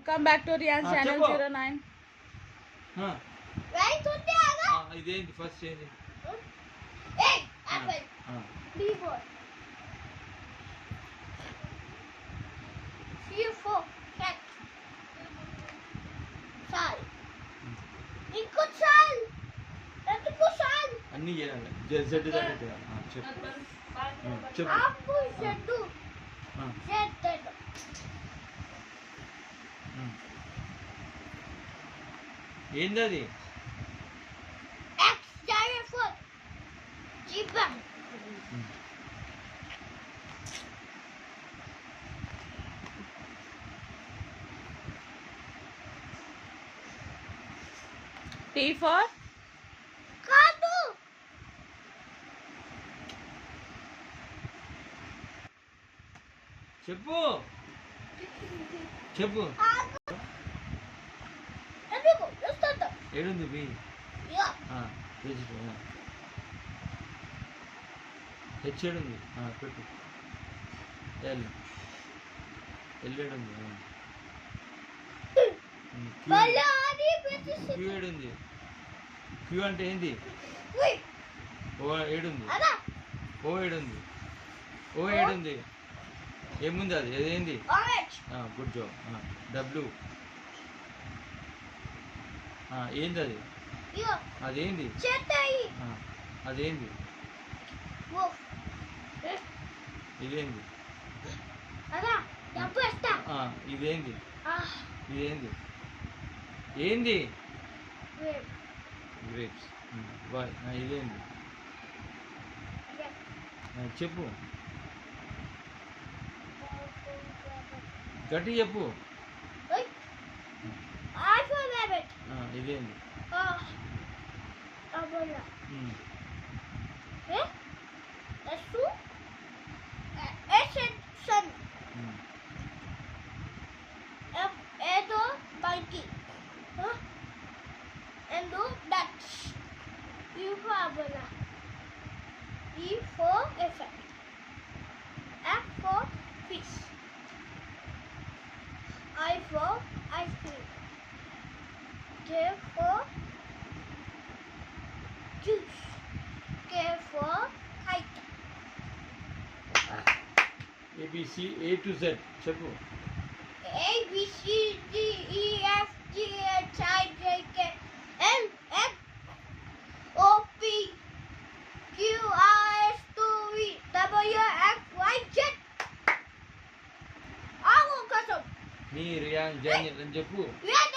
Come back to Rian's channel 09. Right ఉంటే ఆగా ఇదేంటి first ఏంటి ఏ యాపిల్ B4 C4 cat సాల్ ఇంకో సాల్ ఎందుకు సాల్ అన్నీ చేయాలి జెడ్ దాటి చెప్పు చెప్పు అప్పు జెడ్ జెడ్ ఏందది X J4 జీబం T for కాదు చెప్పు చెప్పు ఎందుకు చూస్తా ఏడుంది బి యా హెచ్ ఏడుంది పెట్టు ఎల్ ఏడుంది మళ్ళీ అది పెట్టేసి క్యూ ఏడుంది క్యూ అంటే ఏంది ఓ ఏడుంది అదా ఓ ఏడుంది ఓ ఏడుంది ఏముంది అది ఏదేంది ఆరెంజ్ గుడ్ జాబ్ డబ్ల్యూ ఏంది అది యో అదేంది చెట్టయి అదేంది ఓ ఇదేంది అదా డబ్బు ఇస్తా ఇదేంది ఆ ఇదేంది ఏంది గ్రేప్ గ్రేప్స్ బాయ్ ఇదేంది చెప్పు గట్టి చెప్పు ఓయ్ I for rabbit ఇదేంది అబోలా ఎస్సు ఎసెన్ సన్ ఏదో బల్కి ఎందు డచ్ యు ఫర్ అబోలా E for effect F for fish I for ice cream J for juice K for kite A B C A to Z చెప్పు A B C D E F G H I J K L M O P Q R S T V W X Y Z ఆవు కోసం మీ rayon John అని చెప్పు రియన్